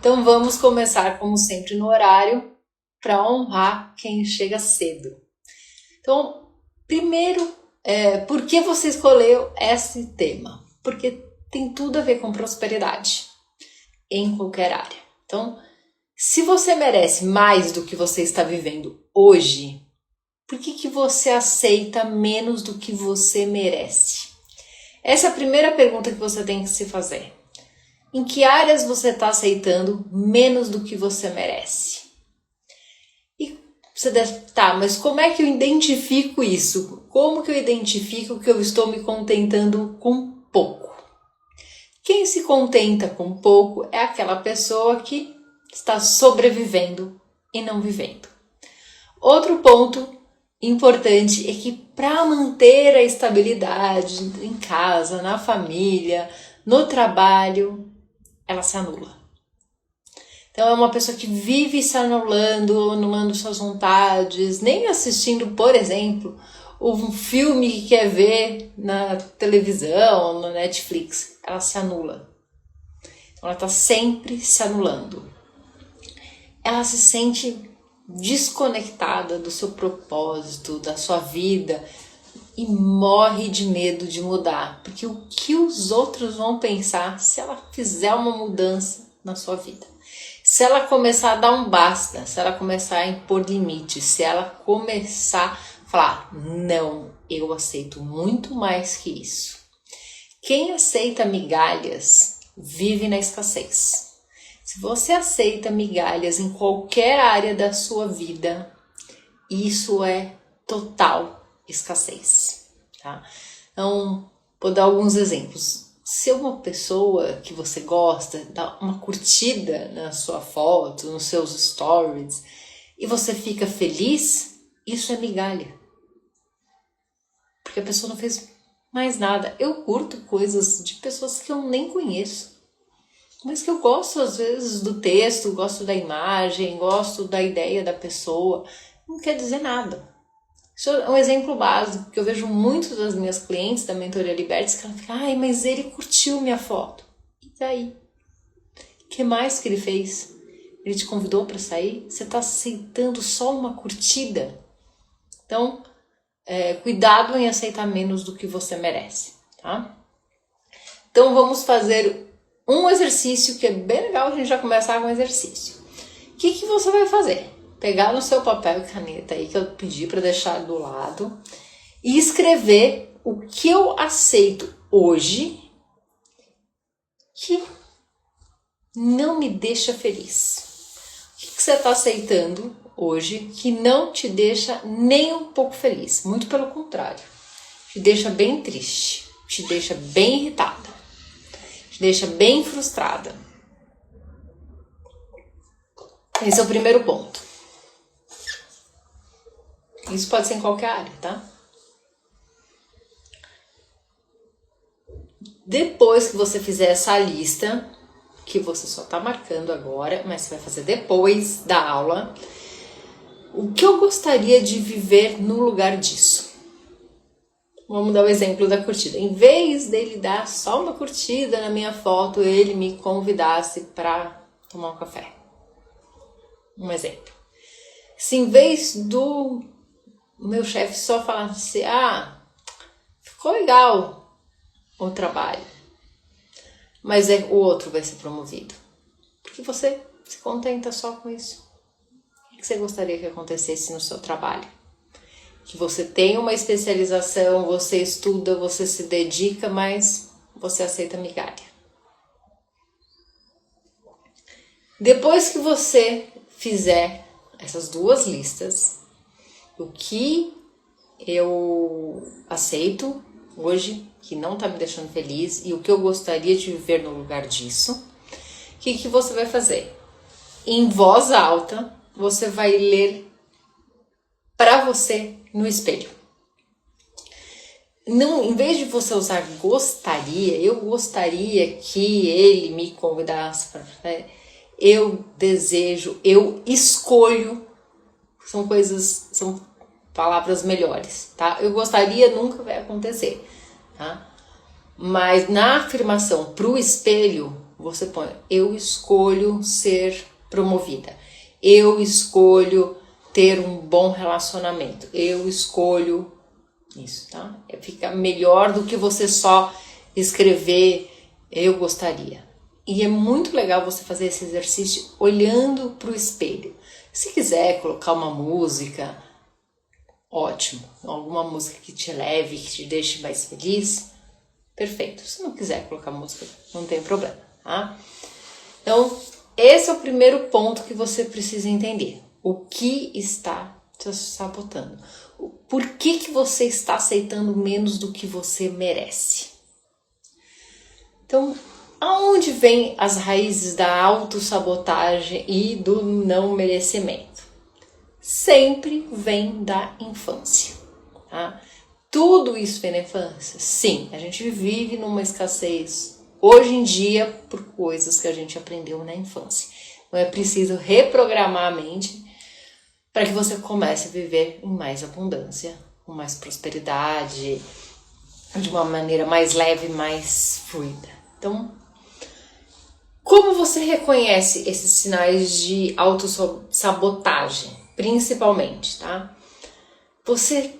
Então vamos começar, como sempre, no horário para honrar quem chega cedo. Então, primeiro, por que você escolheu esse tema? Porque tem tudo a ver com prosperidade em qualquer área. Então, se você merece mais do que você está vivendo hoje, por que você aceita menos do que você merece? Essa é a primeira pergunta que você tem que se fazer. Em que áreas você está aceitando menos do que você merece? E você deve, mas como é que eu identifico isso? Como que eu identifico que eu estou me contentando com pouco? Quem se contenta com pouco é aquela pessoa que está sobrevivendo e não vivendo. Outro ponto importante é que para manter a estabilidade em casa, na família, no trabalho, ela se anula. Então é uma pessoa que vive se anulando suas vontades, nem assistindo, por exemplo, um filme que quer ver na televisão, no Netflix, ela se anula. Então ela está sempre se anulando. Ela se sente desconectada do seu propósito, da sua vida e morre de medo de mudar, porque o que os outros vão pensar se ela fizer uma mudança na sua vida? Se ela começar a dar um basta, se ela começar a impor limites, se ela começar a falar, não, eu aceito muito mais que isso. Quem aceita migalhas vive na escassez. Se você aceita migalhas em qualquer área da sua vida, isso é total escassez, tá? Então, vou dar alguns exemplos. Se uma pessoa que você gosta dá uma curtida na sua foto, nos seus stories, e você fica feliz, isso é migalha. Porque a pessoa não fez mais nada. Eu curto coisas de pessoas que eu nem conheço, mas que eu gosto às vezes do texto, gosto da imagem, gosto da ideia da pessoa. Não quer dizer nada. Isso é um exemplo básico que eu vejo muitas das minhas clientes da mentoria Libertes que ela fica, mas ele curtiu minha foto. E daí? O que mais que ele fez? Ele te convidou para sair? Você está aceitando só uma curtida? Então, cuidado em aceitar menos do que você merece, tá? Então vamos fazer um exercício que é bem legal, a gente já começar com o exercício. O que você vai fazer? Pegar no seu papel e caneta aí que eu pedi para deixar do lado e escrever o que eu aceito hoje que não me deixa feliz. O que você está aceitando hoje que não te deixa nem um pouco feliz? Muito pelo contrário, te deixa bem triste, te deixa bem irritada, te deixa bem frustrada. Esse é o primeiro ponto. Isso pode ser em qualquer área, tá? Depois que você fizer essa lista, que você só tá marcando agora, mas você vai fazer depois da aula, o que eu gostaria de viver no lugar disso? Vamos dar o exemplo da curtida. Em vez dele dar só uma curtida na minha foto, ele me convidasse para tomar um café. Um exemplo. Se em vez do meu chefe só falasse, ficou legal o trabalho, mas o outro vai ser promovido. Porque você se contenta só com isso. O que você gostaria que acontecesse no seu trabalho? Que você tem uma especialização, você estuda, você se dedica, mas você aceita migalha. Depois que você fizer essas duas listas, o que eu aceito hoje, que não está me deixando feliz, e o que eu gostaria de viver no lugar disso, o que você vai fazer? Em voz alta, você vai ler para você no espelho. Não, em vez de você usar gostaria, eu gostaria que ele me convidasse para... Eu desejo, eu escolho, são palavras melhores, tá? Eu gostaria nunca vai acontecer, tá? Mas na afirmação pro espelho, você põe: eu escolho ser promovida, eu escolho ter um bom relacionamento, eu escolho isso, tá? Fica melhor do que você só escrever eu gostaria. E é muito legal você fazer esse exercício olhando para o espelho. Se quiser colocar uma música, ótimo, alguma música que te leve, que te deixe mais feliz, perfeito. Se não quiser colocar música, não tem problema, tá? Então, esse é o primeiro ponto que você precisa entender. O que está te sabotando? Por que você está aceitando menos do que você merece? Então, aonde vem as raízes da autossabotagem e do não merecimento? Sempre vem da infância, tá? Tudo isso vem da infância? Sim, a gente vive numa escassez hoje em dia por coisas que a gente aprendeu na infância. Então é preciso reprogramar a mente para que você comece a viver em mais abundância, com mais prosperidade, de uma maneira mais leve, mais fluida. Então, como você reconhece esses sinais de autossabotagem, principalmente, tá? Você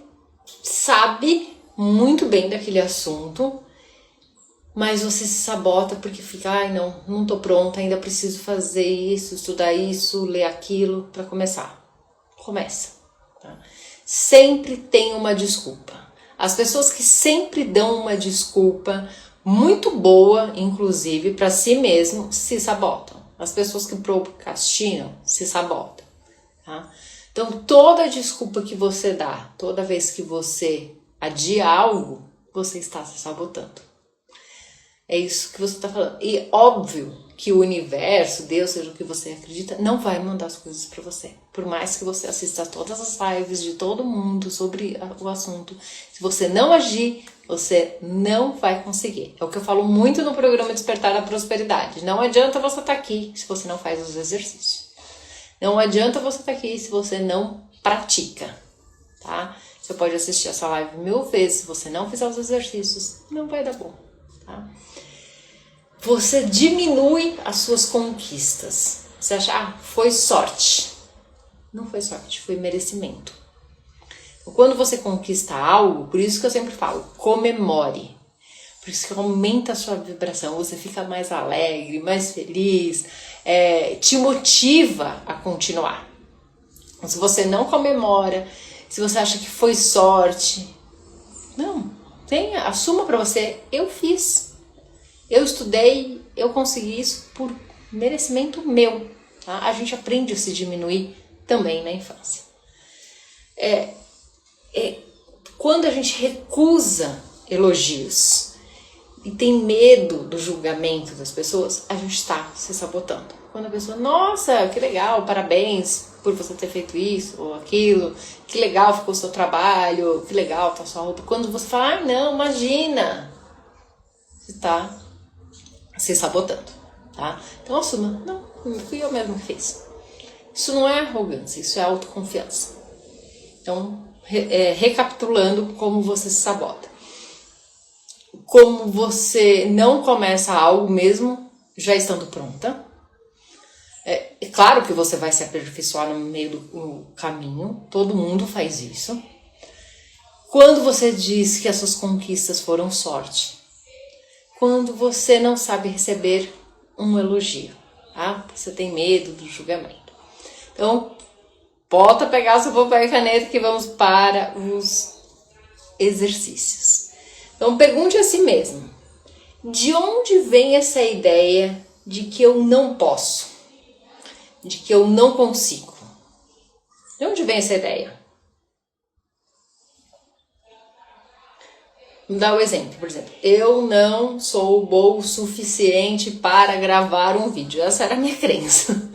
sabe muito bem daquele assunto, mas você se sabota porque fica: ai, não tô pronta, ainda preciso fazer isso, estudar isso, ler aquilo para começar. Começa, tá? Sempre tem uma desculpa. As pessoas que sempre dão uma desculpa muito boa, inclusive, para si mesmo, se sabotam. As pessoas que procrastinam se sabotam, tá? Então, toda desculpa que você dá, toda vez que você adia algo, você está se sabotando. É isso que você está falando. E óbvio que o universo, Deus, seja o que você acredita, não vai mandar as coisas para você. Por mais que você assista a todas as lives de todo mundo sobre o assunto, se você não agir, você não vai conseguir. É o que eu falo muito no programa Despertar da Prosperidade. Não adianta você estar aqui se você não faz os exercícios. Não adianta você estar aqui se você não pratica, tá? Você pode assistir essa live 1000 vezes, se você não fizer os exercícios, não vai dar bom, tá? Você diminui as suas conquistas. Você acha, foi sorte. Não foi sorte, foi merecimento. Quando você conquista algo, por isso que eu sempre falo, comemore. Por isso que aumenta a sua vibração, você fica mais alegre, mais feliz, te motiva a continuar. Se você não comemora, se você acha que foi sorte, não, assuma para você: eu fiz, eu estudei, eu consegui isso por merecimento meu. Tá? A gente aprende a se diminuir também na infância. Quando a gente recusa elogios e tem medo do julgamento das pessoas, a gente está se sabotando. Quando a pessoa: nossa, que legal, parabéns por você ter feito isso ou aquilo, que legal ficou o seu trabalho, que legal tá a sua roupa. Quando você fala: ah, não, imagina, você está se sabotando, tá? Então assuma: não, fui eu mesmo que fiz. Isso não é arrogância, isso é autoconfiança. Então, recapitulando como você se sabota. Como você não começa algo mesmo já estando pronta. É claro que você vai se aperfeiçoar no meio do caminho, todo mundo faz isso. Quando você diz que as suas conquistas foram sorte. Quando você não sabe receber um elogio, tá? Você tem medo do julgamento. Então, volta a pegar o seu papel e caneta que vamos para os exercícios. Então, pergunte a si mesmo: de onde vem essa ideia de que eu não posso? De que eu não consigo? De onde vem essa ideia? Vamos dar um exemplo, por exemplo: eu não sou boa o suficiente para gravar um vídeo. Essa era a minha crença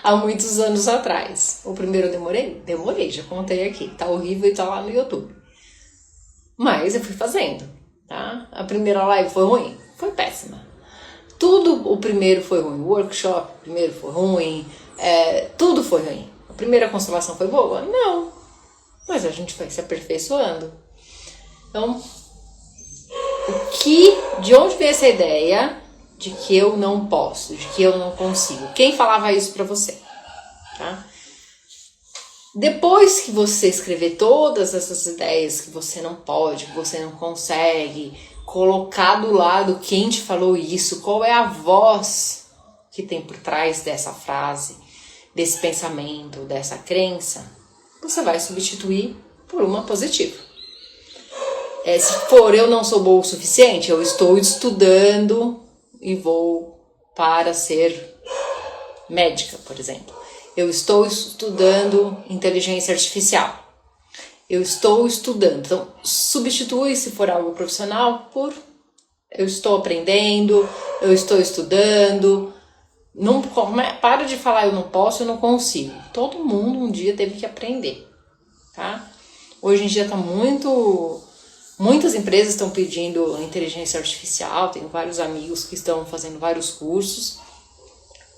há muitos anos atrás. O primeiro eu demorei, já contei aqui, tá horrível e tá lá no YouTube. Mas eu fui fazendo, tá? A primeira live foi ruim? Foi péssima. Tudo o primeiro foi ruim, o workshop primeiro foi ruim, tudo foi ruim. A primeira constelação foi boa? Não. Mas a gente vai se aperfeiçoando. Então, de onde vem essa ideia de que eu não posso, de que eu não consigo. Quem falava isso para você? Tá? Depois que você escrever todas essas ideias que você não pode, que você não consegue, colocar do lado quem te falou isso, qual é a voz que tem por trás dessa frase, desse pensamento, dessa crença, você vai substituir por uma positiva. Se for eu não sou boa o suficiente, eu estou estudando e vou para ser médica, por exemplo. Eu estou estudando inteligência artificial. Eu estou estudando. Então, substitui, se for algo profissional, por eu estou aprendendo, eu estou estudando. Não, para de falar eu não posso, eu não consigo. Todo mundo um dia teve que aprender, tá? Hoje em dia está muitas empresas estão pedindo inteligência artificial, tenho vários amigos que estão fazendo vários cursos.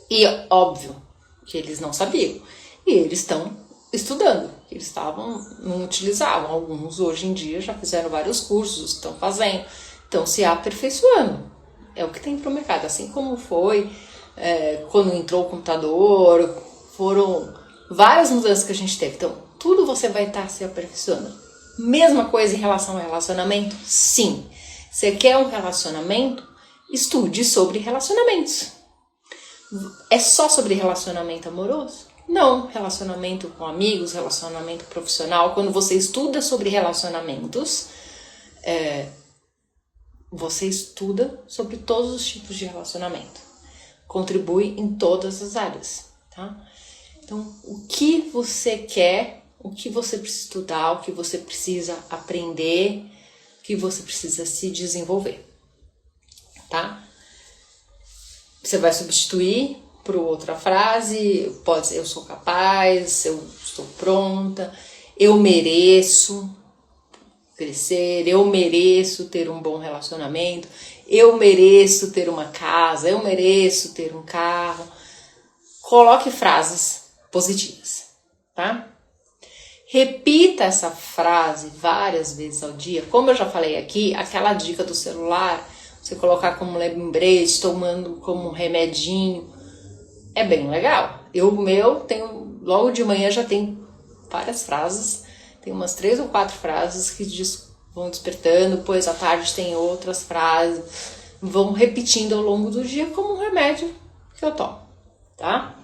E óbvio que eles não sabiam. E eles estão estudando. Eles não utilizavam. Alguns hoje em dia já fizeram vários cursos, estão fazendo. Estão se aperfeiçoando. É o que tem para o mercado. Assim como foi quando entrou o computador, foram várias mudanças que a gente teve. Então, tudo você vai estar se aperfeiçoando. Mesma coisa em relação ao relacionamento? Sim. Você quer um relacionamento? Estude sobre relacionamentos. É só sobre relacionamento amoroso? Não. Relacionamento com amigos, relacionamento profissional. Quando você estuda sobre relacionamentos, você estuda sobre todos os tipos de relacionamento. Contribui em todas as áreas, tá? Então, o que você quer, o que você precisa estudar, o que você precisa aprender, o que você precisa se desenvolver, tá? Você vai substituir por outra frase, pode ser eu sou capaz, eu estou pronta, eu mereço crescer, eu mereço ter um bom relacionamento, eu mereço ter uma casa, eu mereço ter um carro. Coloque frases positivas, tá? Repita essa frase várias vezes ao dia. Como eu já falei aqui, aquela dica do celular, você colocar como lembrete, tomando como um remedinho, é bem legal. O meu tenho, logo de manhã já tem várias frases, tem umas 3 ou 4 frases que vão despertando, depois à tarde tem outras frases, vão repetindo ao longo do dia como um remédio que eu tomo, tá?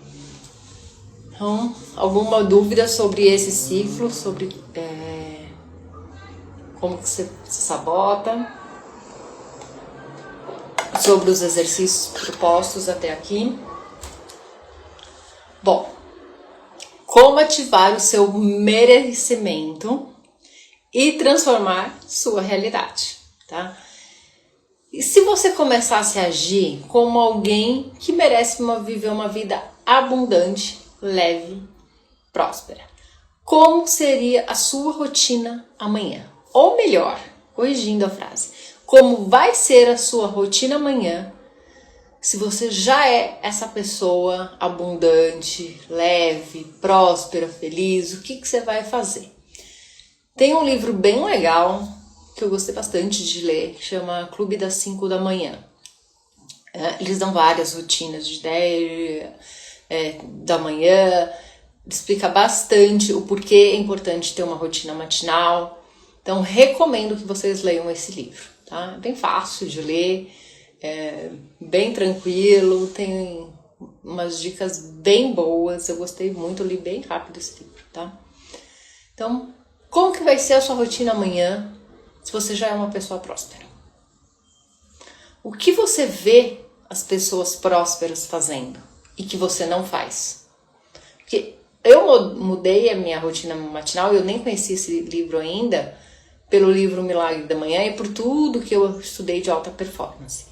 Então, alguma dúvida sobre esse ciclo, sobre como que você se sabota, sobre os exercícios propostos até aqui? Bom, como ativar o seu merecimento e transformar sua realidade, tá? E se você começasse a agir como alguém que merece viver uma vida abundante, leve, próspera, como seria a sua rotina amanhã? Ou melhor, corrigindo a frase, como vai ser a sua rotina amanhã se você já é essa pessoa abundante, leve, próspera, feliz? O que você vai fazer? Tem um livro bem legal que eu gostei bastante de ler, que chama Clube das 5 da manhã. Eles dão várias rotinas de 10 da manhã, explica bastante o porquê é importante ter uma rotina matinal. Então, recomendo que vocês leiam esse livro, tá? É bem fácil de ler, bem tranquilo, tem umas dicas bem boas, eu gostei muito, eu li bem rápido esse livro, tá? Então, como que vai ser a sua rotina amanhã se você já é uma pessoa próspera? O que você vê as pessoas prósperas fazendo e que você não faz? Porque eu mudei a minha rotina matinal, eu nem conheci esse livro ainda, pelo livro Milagre da Manhã e por tudo que eu estudei de alta performance.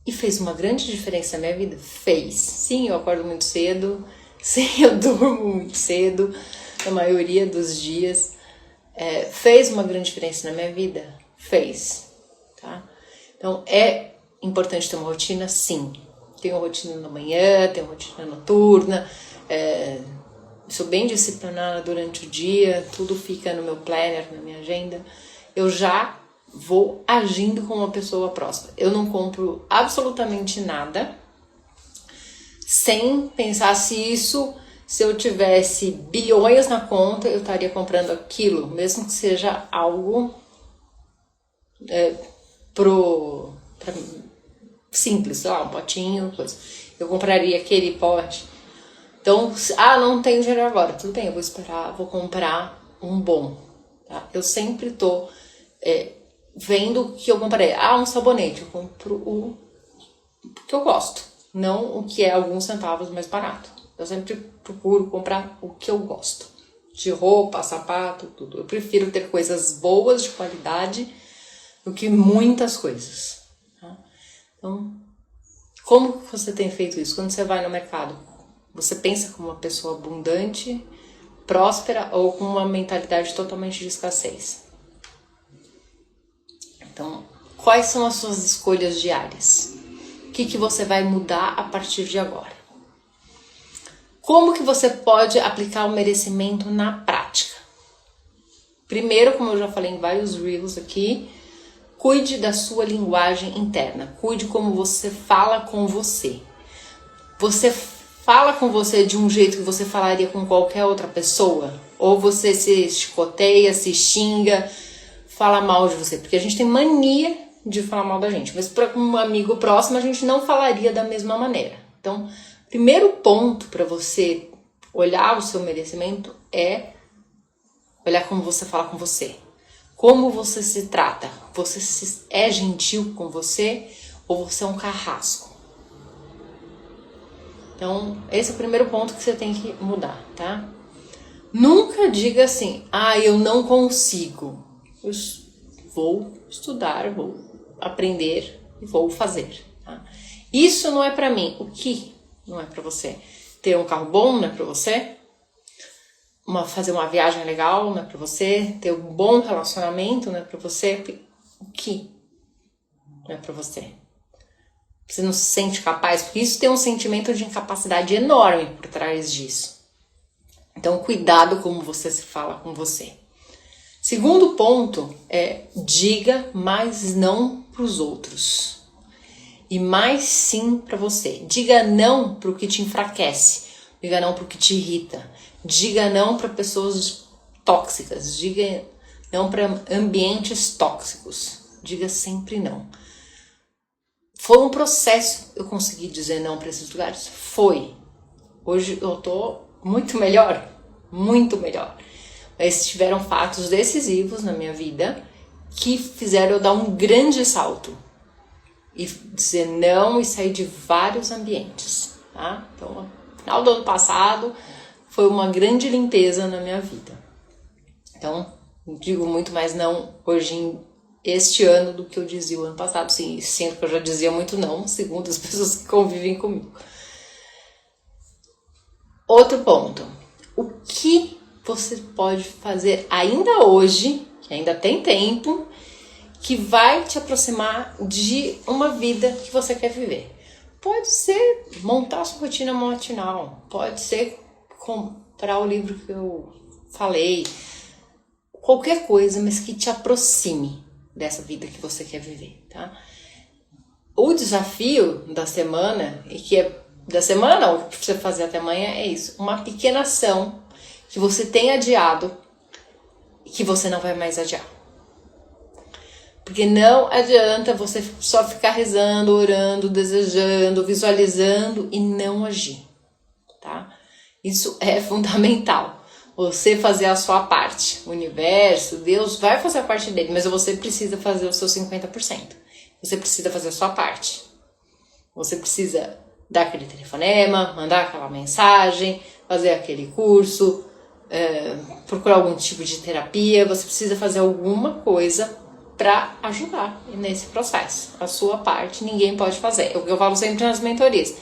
E fez uma grande diferença na minha vida? Fez. Sim, eu acordo muito cedo, sim, eu durmo muito cedo, na maioria dos dias. Fez uma grande diferença na minha vida? Fez. Tá? Então, é importante ter uma rotina? Sim. Tenho rotina da manhã, tenho rotina noturna, sou bem disciplinada durante o dia, tudo fica no meu planner, na minha agenda. Eu já vou agindo como uma pessoa próspera. Eu não compro absolutamente nada sem pensar se eu tivesse bilhões na conta, eu estaria comprando aquilo, mesmo que seja algo simples, sei lá, um potinho, coisa. Eu compraria aquele pote. Então, não tenho dinheiro agora, tudo bem, eu vou esperar, vou comprar um bom. Tá? Eu sempre tô vendo o que eu comprei. Um sabonete, eu compro o que eu gosto, não o que é alguns centavos mais barato. Eu sempre procuro comprar o que eu gosto. De roupa, sapato, tudo. Eu prefiro ter coisas boas, de qualidade, do que muitas coisas. Tá? Então, como que você tem feito isso? Quando você vai no mercado, você pensa como uma pessoa abundante, próspera ou com uma mentalidade totalmente de escassez? Então, quais são as suas escolhas diárias? O que você vai mudar a partir de agora? Como que você pode aplicar o merecimento na prática? Primeiro, como eu já falei em vários reels aqui, cuide da sua linguagem interna. Cuide como você fala com você. Você fala com você de um jeito que você falaria com qualquer outra pessoa? Ou você se chicoteia, se xinga, fala mal de você? Porque a gente tem mania de falar mal da gente. Mas para um amigo próximo a gente não falaria da mesma maneira. Então, primeiro ponto para você olhar o seu merecimento é olhar como você fala com você. Como você se trata? Você é gentil com você ou você é um carrasco? Então, esse é o primeiro ponto que você tem que mudar, tá? Nunca diga assim, eu não consigo. Eu vou estudar, vou aprender e vou fazer. Tá? Isso não é pra mim. O que não é pra você? Ter um carro bom não é pra você? Fazer uma viagem legal não é pra você? Ter um bom relacionamento não é pra você? O que não é pra você? Você não se sente capaz? Porque isso tem um sentimento de incapacidade enorme por trás disso. Então, cuidado como você se fala com você. Segundo ponto é diga mais não pros outros. E mais sim pra você. Diga não pro que te enfraquece. Diga não pro que te irrita. Diga não para pessoas tóxicas. Diga não para ambientes tóxicos. Diga sempre não. Foi um processo eu conseguir dizer não para esses lugares? Foi. Hoje eu tô muito melhor. Muito melhor. Mas tiveram fatos decisivos na minha vida que fizeram eu dar um grande salto. E dizer não e sair de vários ambientes. Tá? Então, no final do ano passado, foi uma grande limpeza na minha vida. Então, digo muito mais não hoje, este ano, do que eu dizia o ano passado. Sim, sinto que eu já dizia muito não, segundo as pessoas que convivem comigo. Outro ponto. O que você pode fazer ainda hoje, que ainda tem tempo, que vai te aproximar de uma vida que você quer viver? Pode ser montar sua rotina matinal, pode ser comprar o livro que eu falei, qualquer coisa, mas que te aproxime dessa vida que você quer viver, tá? O desafio da semana, e que é da semana, o que você fazer até amanhã, é isso: uma pequena ação que você tem adiado e que você não vai mais adiar. Porque não adianta você só ficar rezando, orando, desejando, visualizando e não agir, tá? Isso é fundamental. Você fazer a sua parte. O universo, Deus vai fazer a parte dele, mas você precisa fazer o seu 50%. Você precisa fazer a sua parte. Você precisa dar aquele telefonema, mandar aquela mensagem, fazer aquele curso, procurar algum tipo de terapia. Você precisa fazer alguma coisa para ajudar nesse processo. A sua parte ninguém pode fazer. É o que eu falo sempre nas mentorias.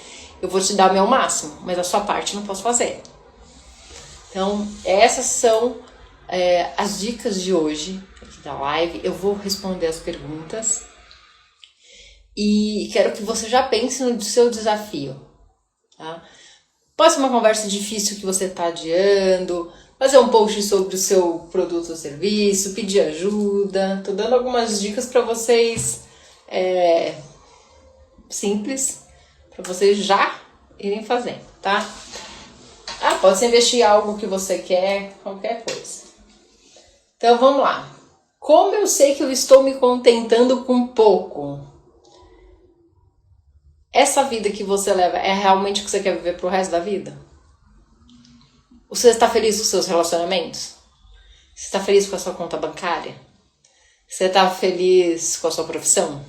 Eu vou te dar o meu máximo, mas a sua parte eu não posso fazer. Então, essas são as dicas de hoje aqui da live. Eu vou responder as perguntas e quero que você já pense no seu desafio, tá? Pode ser uma conversa difícil que você está adiando, fazer um post sobre o seu produto ou serviço, pedir ajuda. Tô dando algumas dicas para vocês simples, para vocês já irem fazendo, tá? Pode ser investir em algo que você quer, qualquer coisa. Então vamos lá. Como eu sei que eu estou me contentando com pouco? Essa vida que você leva é realmente o que você quer viver pro resto da vida? Você está feliz com os seus relacionamentos? Você está feliz com a sua conta bancária? Você está feliz com a sua profissão?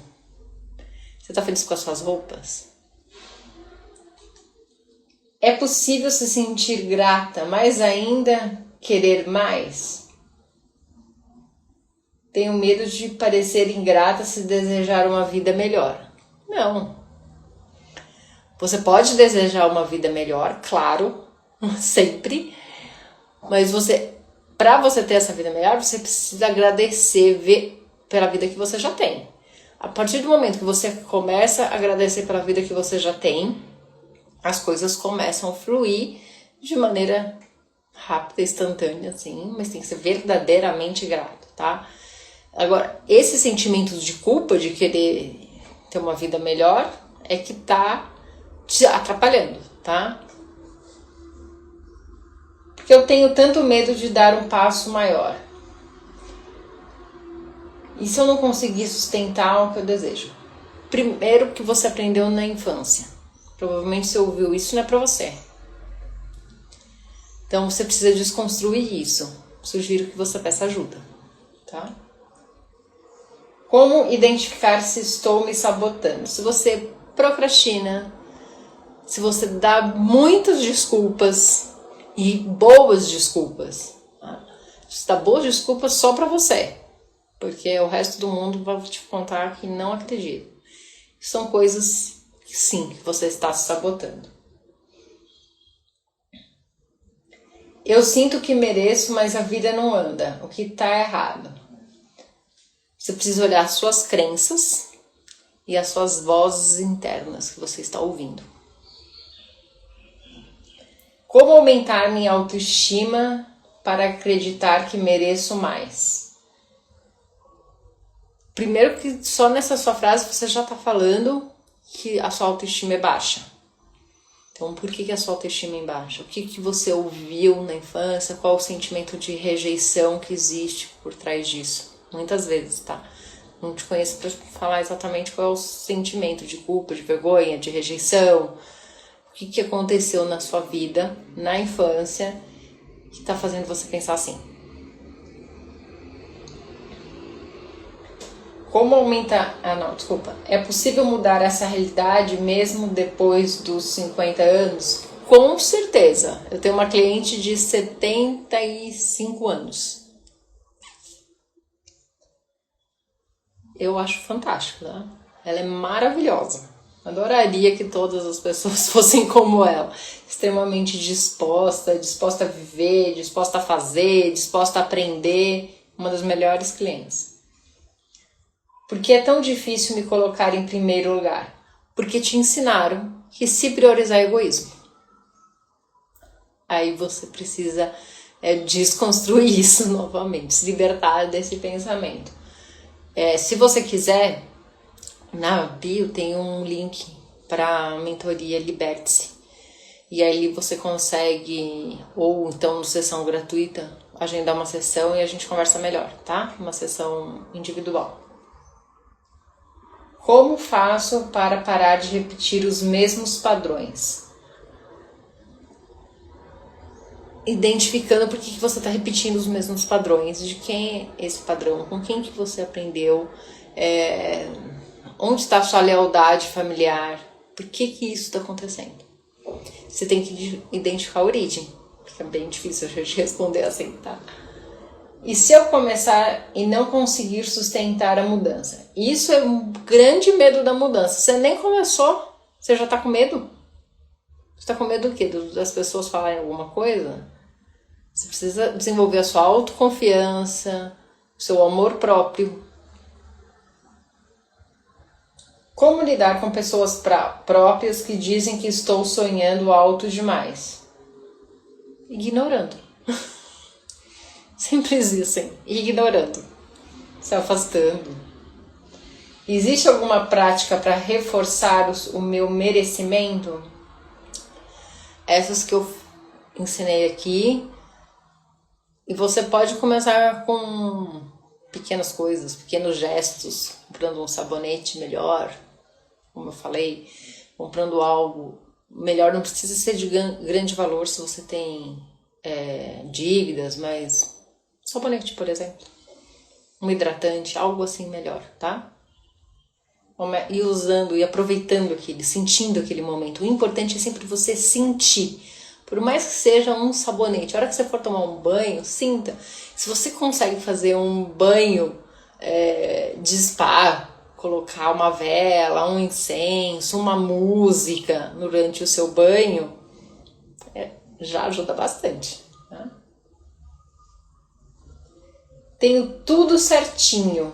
Você está feliz com as suas roupas? É possível se sentir grata, mas ainda querer mais? Tenho medo de parecer ingrata se desejar uma vida melhor. Não. Você pode desejar uma vida melhor, claro, sempre, mas para você ter essa vida melhor, você precisa agradecer pela vida que você já tem. A partir do momento que você começa a agradecer pela vida que você já tem, as coisas começam a fluir de maneira rápida, instantânea, assim, mas tem que ser verdadeiramente grato, tá? Agora, esses sentimentos de culpa, de querer ter uma vida melhor, é que tá te atrapalhando, tá? Porque eu tenho tanto medo de dar um passo maior. E se eu não conseguir sustentar o que eu desejo? Primeiro, que você aprendeu na infância. Provavelmente você ouviu isso, não é pra você. Então você precisa desconstruir isso. Sugiro que você peça ajuda, tá? Como identificar se estou me sabotando? Se você procrastina, se você dá muitas desculpas e boas desculpas, tá? Você dá boas desculpas só pra você, porque o resto do mundo vai te contar que não acredita. São coisas que sim, que você está se sabotando. Eu sinto que mereço, mas a vida não anda. O que está errado? Você precisa olhar as suas crenças e as suas vozes internas que você está ouvindo. Como aumentar minha autoestima para acreditar que mereço mais? Primeiro que só nessa sua frase você já está falando que a sua autoestima é baixa. Então, por que a sua autoestima é baixa? O que você ouviu na infância? Qual o sentimento de rejeição que existe por trás disso? Muitas vezes, tá? Não te conheço para falar exatamente qual é o sentimento de culpa, de vergonha, de rejeição. O que aconteceu na sua vida, na infância, que está fazendo você pensar assim? Como aumentar... É possível mudar essa realidade mesmo depois dos 50 anos? Com certeza. Eu tenho uma cliente de 75 anos. Eu acho fantástico, né? Ela é maravilhosa. Adoraria que todas as pessoas fossem como ela. Extremamente disposta a viver, disposta a fazer, disposta a aprender. Uma das melhores clientes. Por que é tão difícil me colocar em primeiro lugar? Porque te ensinaram que se priorizar é egoísmo. Aí você precisa desconstruir isso novamente, se libertar desse pensamento. Se você quiser, na bio tem um link para a mentoria Liberte-se. E aí você consegue, ou então no sessão gratuita, agendar uma sessão e a gente conversa melhor, tá? Uma sessão individual. Como faço para parar de repetir os mesmos padrões? Identificando por que você está repetindo os mesmos padrões, de quem é esse padrão, com quem que você aprendeu, onde está a sua lealdade familiar, por que isso está acontecendo. Você tem que identificar a origem, fica bem difícil a gente responder assim, tá? E se eu começar e não conseguir sustentar a mudança? Isso é um grande medo da mudança. Você nem começou, você já está com medo? Você está com medo do quê? Das pessoas falarem alguma coisa? Você precisa desenvolver a sua autoconfiança, o seu amor próprio. Como lidar com pessoas próprias que dizem que estou sonhando alto demais? Ignorando. Sempre existem, ignorando, se afastando. Existe alguma prática para reforçar o meu merecimento? Essas que eu ensinei aqui. E você pode começar com pequenas coisas, pequenos gestos, comprando um sabonete melhor, como eu falei, comprando algo melhor. Não precisa ser de grande valor se você tem dívidas, mas sabonete, por exemplo, um hidratante, algo assim melhor, tá? E usando e aproveitando aquele, sentindo aquele momento. O importante é sempre você sentir. Por mais que seja um sabonete, a hora que você for tomar um banho, sinta. Se você consegue fazer um banho de spa, colocar uma vela, um incenso, uma música durante o seu banho, já ajuda bastante. Tá? Tenho tudo certinho,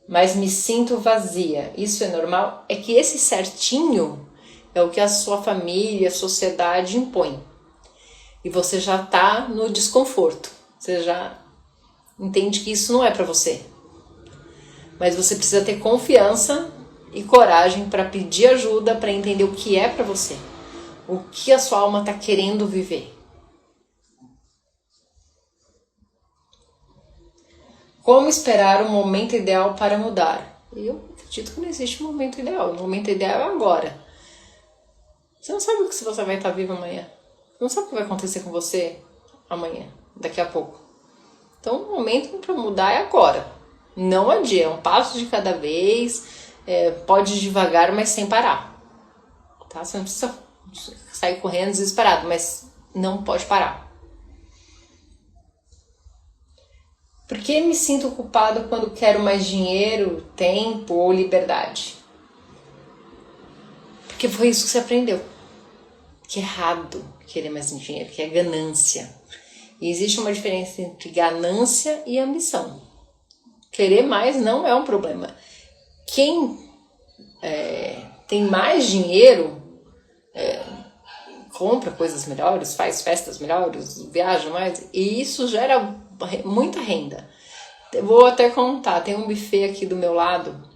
mas me sinto vazia. Isso é normal? É que esse certinho é o que a sua família, a sociedade impõe. E você já está no desconforto. Você já entende que isso não é para você. Mas você precisa ter confiança e coragem para pedir ajuda, para entender o que é para você. O que a sua alma está querendo viver. Como esperar o momento ideal para mudar? Eu acredito que não existe um momento ideal. O momento ideal é agora. Você não sabe se você vai estar vivo amanhã. Você não sabe o que vai acontecer com você amanhã, daqui a pouco. Então o momento para mudar é agora. Não adia, é um passo de cada vez. Pode ir devagar, mas sem parar. Tá? Você não precisa sair correndo desesperado, mas não pode parar. Por que me sinto culpado quando quero mais dinheiro, tempo ou liberdade? Porque foi isso que você aprendeu. Que é errado querer mais dinheiro, que é ganância. E existe uma diferença entre ganância e ambição. Querer mais não é um problema. Quem tem mais dinheiro compra coisas melhores, faz festas melhores, viaja mais, e isso gera muita renda. Vou até contar, tem um buffet aqui do meu lado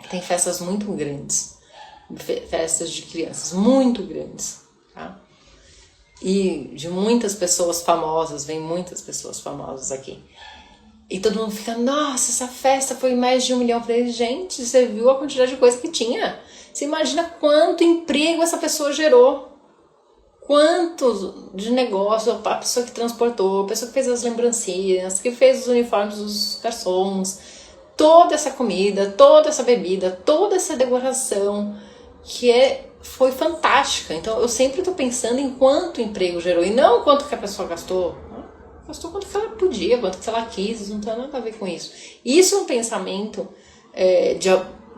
que tem festas muito grandes, festas de crianças muito grandes, tá? E de muitas pessoas famosas, vem muitas pessoas famosas aqui. E todo mundo fica, nossa, essa festa foi mais de 1 milhão. Eu falei, gente, você viu a quantidade de coisa que tinha? Você imagina quanto emprego essa pessoa gerou? Quanto de negócio, a pessoa que transportou, a pessoa que fez as lembrancinhas, que fez os uniformes dos garçons, toda essa comida, toda essa bebida, toda essa decoração, foi fantástica. Então eu sempre estou pensando em quanto emprego gerou e não quanto que a pessoa gastou. Gastou quanto que ela podia, quanto que ela quis, não tem nada a ver com isso. Isso é um pensamento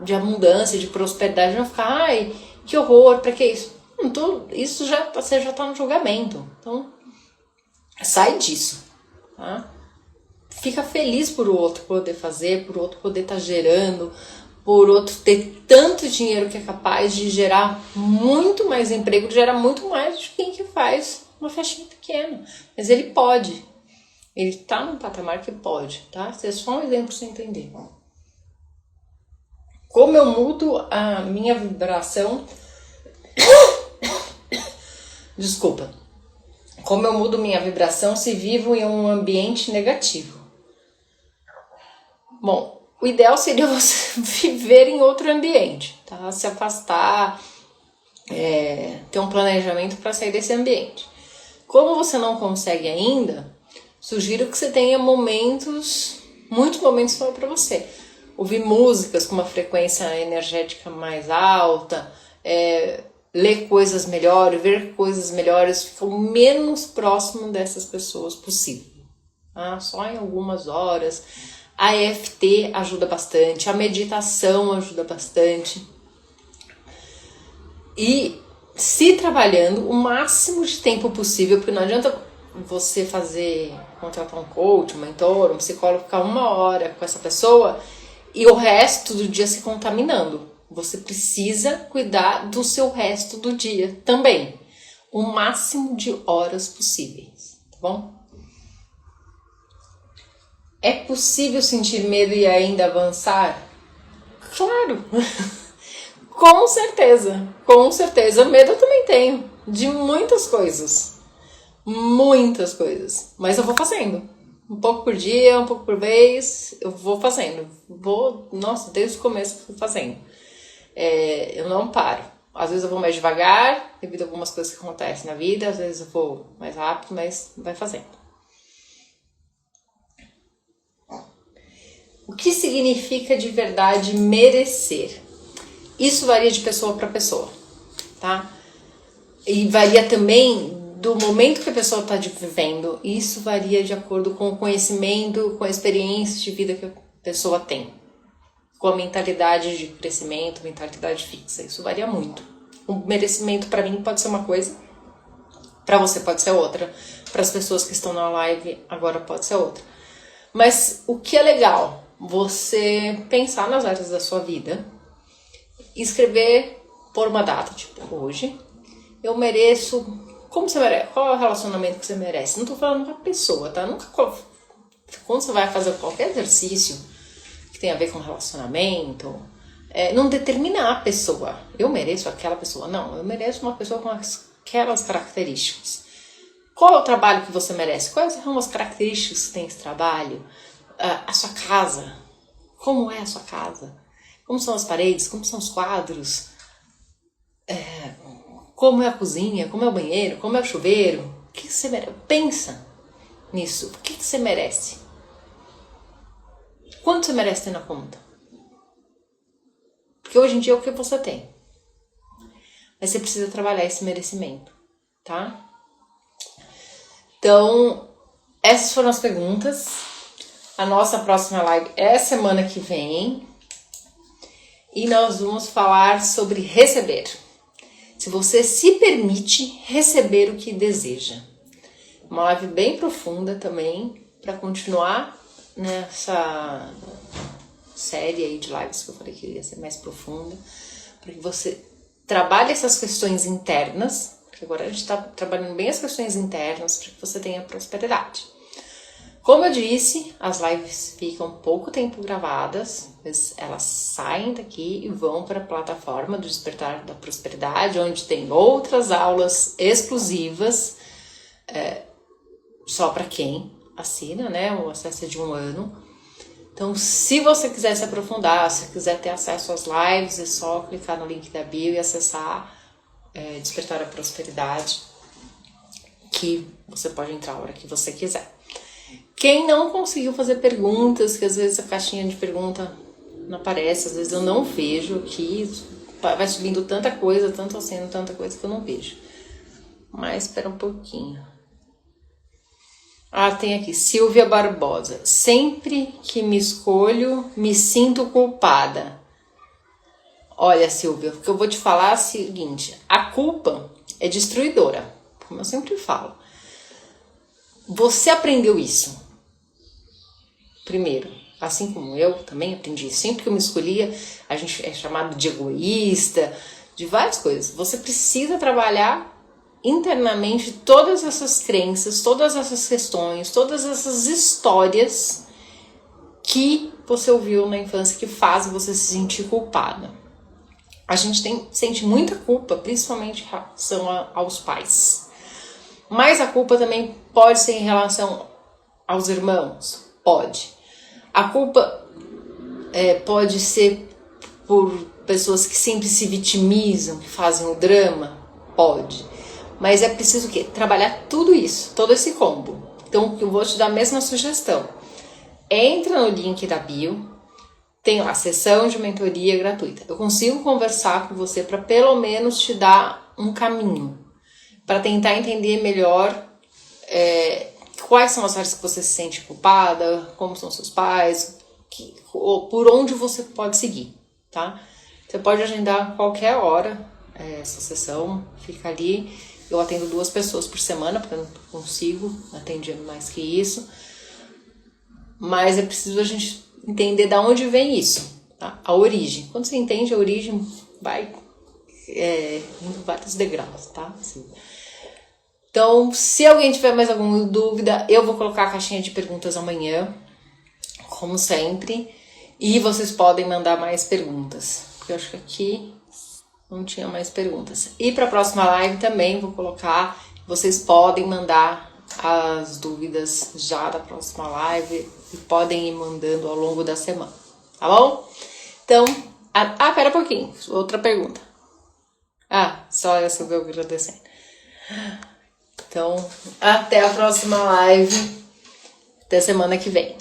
de abundância, de prosperidade, não ficar, ai, que horror, pra que isso? Isso você já está no julgamento. Então, sai disso. Tá? Fica feliz por o outro poder fazer, por o outro poder estar gerando, por outro ter tanto dinheiro que é capaz de gerar muito mais emprego, de gerar muito mais de quem que faz uma festinha pequena. Mas ele pode. Ele está num patamar que pode. Tá? Isso é só um exemplo para você entender. Como eu mudo a minha vibração... Desculpa. Como eu mudo minha vibração se vivo em um ambiente negativo? Bom, o ideal seria você viver em outro ambiente, tá? Se afastar, ter um planejamento para sair desse ambiente. Como você não consegue ainda, sugiro que você tenha muitos momentos só para você. Ouvir músicas com uma frequência energética mais alta, ler coisas melhores, ver coisas melhores, ficar o menos próximo dessas pessoas possível. Tá? Só em algumas horas. A EFT ajuda bastante, a meditação ajuda bastante. E se trabalhando o máximo de tempo possível, porque não adianta você contratar um coach, um mentor, um psicólogo, ficar 1 hora com essa pessoa e o resto do dia se contaminando. Você precisa cuidar do seu resto do dia também. O máximo de horas possíveis, tá bom? É possível sentir medo e ainda avançar? Claro! Com certeza, com certeza. Medo eu também tenho, de muitas coisas. Muitas coisas. Mas eu vou fazendo. Um pouco por dia, um pouco por vez, eu vou fazendo. Nossa, desde o começo eu fui fazendo. Eu não paro. Às vezes eu vou mais devagar, devido a algumas coisas que acontecem na vida, às vezes eu vou mais rápido, mas vai fazendo. O que significa de verdade merecer? Isso varia de pessoa para pessoa, tá? E varia também do momento que a pessoa está vivendo. Isso varia de acordo com o conhecimento, com a experiência de vida que a pessoa tem. Com a mentalidade de crescimento, mentalidade fixa. Isso varia muito. O merecimento para mim pode ser uma coisa, para você pode ser outra. Para as pessoas que estão na live agora pode ser outra. Mas o que é legal? Você pensar nas áreas da sua vida, escrever por uma data, tipo hoje, eu mereço. Como você merece? Qual é o relacionamento que você merece? Não tô falando com a pessoa, tá? Nunca. Quando você vai fazer qualquer exercício que tem a ver com relacionamento, não determina a pessoa. Eu mereço aquela pessoa. Não, eu mereço uma pessoa com aquelas características. Qual é o trabalho que você merece? Quais são as características que tem esse trabalho? A sua casa. Como é a sua casa? Como são as paredes? Como são os quadros? Como é a cozinha? Como é o banheiro? Como é o chuveiro? O que você merece? Pensa nisso. O que você merece? Quanto você merece ter na conta? Porque hoje em dia é o que você tem. Mas você precisa trabalhar esse merecimento, tá? Então, essas foram as perguntas. A nossa próxima live é semana que vem. E nós vamos falar sobre receber. Se você se permite receber o que deseja. Uma live bem profunda também, para continuar nessa série aí de lives que eu falei que ia ser mais profunda, para que você trabalhe essas questões internas, porque agora a gente está trabalhando bem as questões internas, para que você tenha prosperidade. Como eu disse, as lives ficam pouco tempo gravadas, mas elas saem daqui e vão para a plataforma do Despertar da Prosperidade, onde tem outras aulas exclusivas, só para quem assina, né? O acesso é de 1 ano. Então, se você quiser se aprofundar, se quiser ter acesso às lives, é só clicar no link da bio e acessar Despertar a Prosperidade, que você pode entrar a hora que você quiser. Quem não conseguiu fazer perguntas, que às vezes a caixinha de pergunta não aparece, às vezes eu não vejo aqui, vai subindo tanta coisa, tanto aceno, tanta coisa que eu não vejo. Mas espera um pouquinho. Tem aqui, Silvia Barbosa. Sempre que me escolho, me sinto culpada. Olha, Silvia, o que eu vou te falar é o seguinte, a culpa é destruidora, como eu sempre falo. Você aprendeu isso. Primeiro, assim como eu também aprendi, sempre que eu me escolhia, a gente é chamado de egoísta, de várias coisas. Você precisa trabalhar internamente todas essas crenças, todas essas questões, todas essas histórias que você ouviu na infância que fazem você se sentir culpada. A gente sente muita culpa, principalmente em relação aos pais. Mas a culpa também pode ser em relação aos irmãos? Pode. A culpa pode ser por pessoas que sempre se vitimizam, que fazem o drama? Pode. Mas é preciso o quê? Trabalhar tudo isso, todo esse combo. Então, eu vou te dar a mesma sugestão. Entra no link da bio, tem lá, sessão de mentoria gratuita. Eu consigo conversar com você para pelo menos te dar um caminho, para tentar entender melhor quais são as áreas que você se sente culpada, como são seus pais, ou por onde você pode seguir, tá? Você pode agendar a qualquer hora essa sessão, fica ali. Eu atendo 2 pessoas por semana, porque eu não consigo atender mais que isso. Mas é preciso a gente entender de onde vem isso, tá? A origem. Quando você entende a origem, vai indo vários degraus, tá? Assim. Então, se alguém tiver mais alguma dúvida, eu vou colocar a caixinha de perguntas amanhã. como sempre. E vocês podem mandar mais perguntas, porque eu acho que aqui não tinha mais perguntas. E para a próxima live também vou colocar, vocês podem mandar as dúvidas já da próxima live e podem ir mandando ao longo da semana, tá bom? Então, pera um pouquinho, outra pergunta. Só essa eu agradecendo. Então, até a próxima live, até semana que vem.